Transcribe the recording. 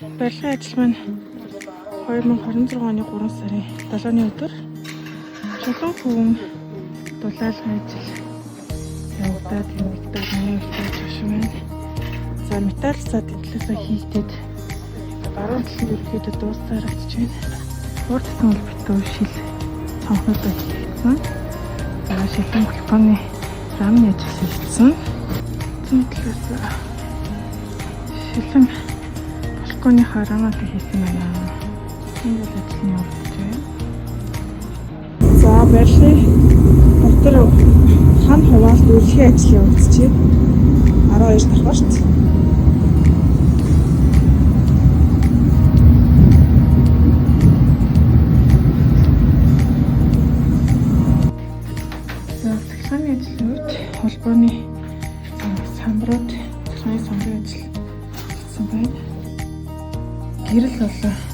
Барилгын ажил маань 2026 оны 3 сарын 7-ны өдөр чулуун хөвөн дулаалгын ажил явагдаад юмдаг миний үлдээж байгаа юм. За металл садын талаасаа хийгдээд баруун талын ерөөдөө дуусаарч байна. Урд тал битүү шил цонхнуудаа хийгдсэн. За шилэн балконы рамны ажил хийгдсэн. Зүүн талаас шилэн балконы харамаад хийсэн байна. Энэ бол ажил нь явагдаж байна. За барилгын дотор хан хуваалт үйлчлэгийн ажил явагдаж байна. 12 дахь барт. За цахилгааны ажлын үед холбооны самбарууд цахилгааны самбарын ажил хийсэн байна. Гэрэл болоо